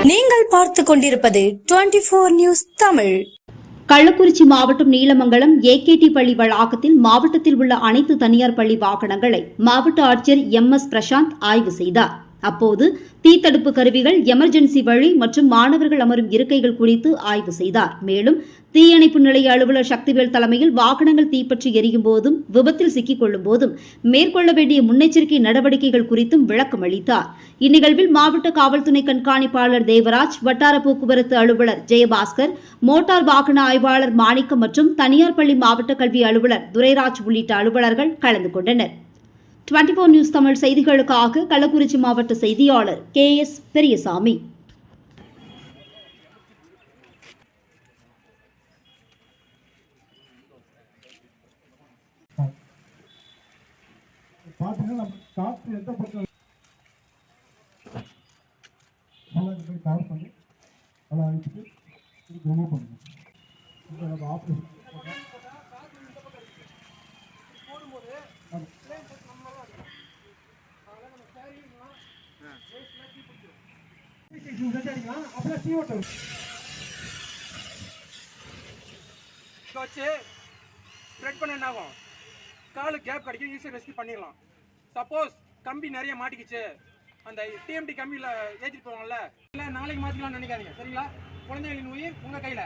நீங்கள் பார்த்துக் கொண்டிருப்பது 24 நியூஸ் தமிழ். கள்ளக்குறிச்சி மாவட்டம் நீலமங்கலம் ஏகேடி பள்ளி வளாகத்தில் மாவட்டத்தில் உள்ள அனைத்து தனியார் பள்ளி வாகனங்களை மாவட்ட ஆட்சியர் MS பிரசாந்த் ஆய்வு செய்தார். அப்போது தீத்தடுப்பு கருவிகள், எமர்ஜென்சி வழி மற்றும் மாணவர்கள் அமரும் இருக்கைகள் குறித்து ஆய்வு செய்தார். மேலும் தீயணைப்பு நிலைய அலுவலர் சக்திவேல் தலைமையில் வாகனங்கள் தீப்பற்றி எரியும் போதும் விபத்தில் சிக்கிக் கொள்ளும் போதும் மேற்கொள்ள வேண்டிய முன்னெச்சரிக்கை நடவடிக்கைகள் குறித்தும் விளக்கம் அளித்தார். இந்நிகழ்வில் மாவட்ட காவல்துறை கண்காணிப்பாளர் தேவராஜ், வட்டார போக்குவரத்து அலுவலர் ஜெயபாஸ்கர், மோட்டார் வாகன ஆய்வாளர் மாணிக்கம் மற்றும் தனியார் பள்ளி மாவட்ட கல்வி அலுவலர் துரைராஜ் உள்ளிட்ட அலுவலர்கள் கலந்து கொண்டனர். 24 நியூஸ் தமிழ் செய்திகளுக்காக கள்ளக்குறிச்சி மாவட்ட செய்தியாளர் KS பெரியசாமி. ஸ்ப்ரெட் பண்ண என்ன ஆகும்? காலு கேப் கிடைக்கும், ஈஸியாக ரெஸ்க்யூ பண்ணிடலாம். சப்போஸ் கம்பி நிறைய மாட்டிக்கிச்சு, அந்த TMT கம்பியில் ஏற்றிட்டு போவாங்கல்ல, இல்லை நாளைக்கு மாற்றிக்கலாம்னு நினைக்காதீங்க, சரிங்களா? குழந்தைகளின் உயிர் உங்கள் கையில்.